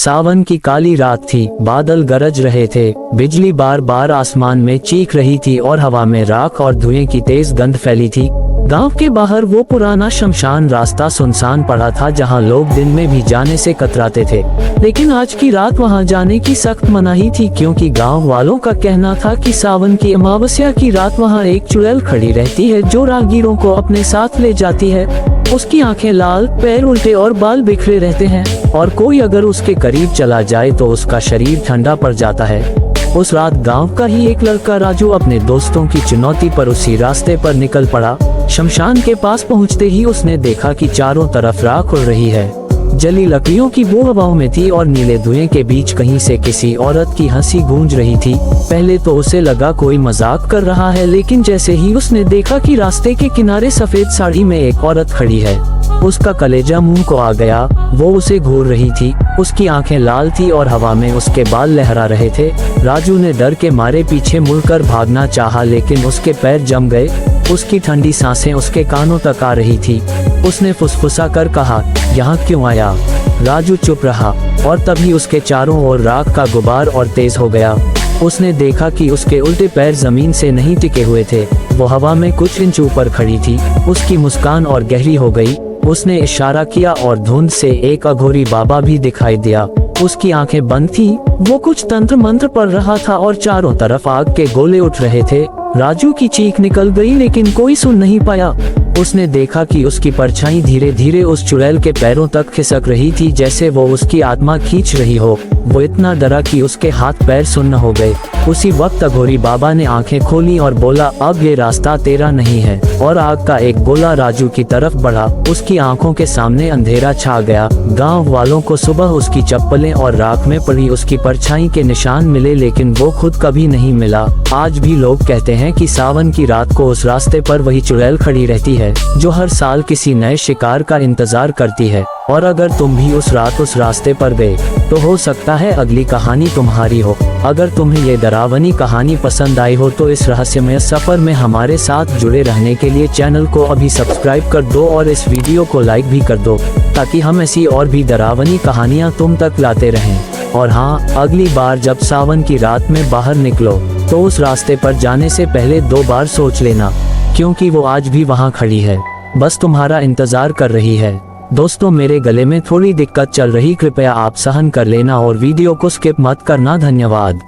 सावन की काली रात थी, बादल गरज रहे थे, बिजली बार बार आसमान में चीख रही थी और हवा में राख और धुएं की तेज गंध फैली थी। गांव के बाहर वो पुराना शमशान रास्ता सुनसान पड़ा था जहां लोग दिन में भी जाने से कतराते थे, लेकिन आज की रात वहां जाने की सख्त मनाही थी, क्योंकि गांव वालों का कहना था कि सावन की अमावस्या की रात वहां एक चुड़ैल खड़ी रहती है जो राहगीरों को अपने साथ ले जाती है। उसकी आंखें लाल, पैर उल्टे और बाल बिखरे रहते हैं, और कोई अगर उसके करीब चला जाए तो उसका शरीर ठंडा पड़ जाता है। उस रात गांव का ही एक लड़का राजू अपने दोस्तों की चुनौती पर उसी रास्ते पर निकल पड़ा। शमशान के पास पहुंचते ही उसने देखा कि चारों तरफ राख उड़ रही है। जली लकड़ियों की बू हवाओं में थी और नीले धुएं के बीच कहीं से किसी औरत की हंसी गूंज रही थी। पहले तो उसे लगा कोई मजाक कर रहा है, लेकिन जैसे ही उसने देखा कि रास्ते के किनारे सफेद साड़ी में एक औरत खड़ी है, उसका कलेजा मुंह को आ गया। वो उसे घूर रही थी, उसकी आंखें लाल थी और हवा में उसके बाल लहरा रहे थे। राजू ने डर के मारे पीछे मुड़कर भागना चाहा, लेकिन उसके पैर जम गए। उसकी ठंडी सांसें उसके कानों तक आ रही थी। उसने फुसफुसा कर कहा, यहाँ क्यों आया? राजू चुप रहा, और तभी उसके चारों ओर राख का गुबार और तेज हो गया। उसने देखा कि उसके उल्टे पैर जमीन से नहीं टिके हुए थे, वो हवा में कुछ इंच ऊपर खड़ी थी। उसकी मुस्कान और गहरी हो गई। उसने इशारा किया और धुंध से एक अघोरी बाबा भी दिखाई दिया। उसकी आंखें बंद थी, वो कुछ तंत्र मंत्र पढ़ रहा था और चारों तरफ आग के गोले उठ रहे थे। राजू की चीख निकल गई, लेकिन कोई सुन नहीं पाया। उसने देखा कि उसकी परछाई धीरे धीरे उस चुड़ैल के पैरों तक खिसक रही थी, जैसे वो उसकी आत्मा खींच रही हो। वो इतना डरा कि उसके हाथ पैर सुन्न हो गए। उसी वक्त अघोरी बाबा ने आंखें खोली और बोला, अब ये रास्ता तेरा नहीं है, और आग का एक गोला राजू की तरफ बढ़ा। उसकी आंखों के सामने अंधेरा छा गया। गांव वालों को सुबह उसकी चप्पलें और राख में पड़ी उसकी परछाई के निशान मिले, लेकिन वो खुद कभी नहीं मिला। आज भी लोग कहते हैं कि सावन की रात को उस रास्ते पर वही चुड़ैल खड़ी रहती है, जो हर साल किसी नए शिकार का इंतजार करती है। और अगर तुम भी उस रात उस रास्ते पर गए, तो हो सकता है अगली कहानी तुम्हारी हो। अगर तुम्हें ये डरावनी कहानी पसंद आई हो तो इस रहस्यमय सफर में हमारे साथ जुड़े रहने के लिए चैनल को अभी सब्सक्राइब कर दो और इस वीडियो को लाइक भी कर दो, ताकि हम ऐसी और भी डरावनी कहानियाँ तुम तक लाते रहें। और हाँ, अगली बार जब सावन की रात में बाहर निकलो तो उस रास्ते पर जाने से पहले 2 बार सोच लेना, क्योंकि वो आज भी वहाँ खड़ी है, बस तुम्हारा इंतजार कर रही है। दोस्तों, मेरे गले में थोड़ी दिक्कत चल रही, कृपया आप सहन कर लेना और वीडियो को स्किप मत करना। धन्यवाद।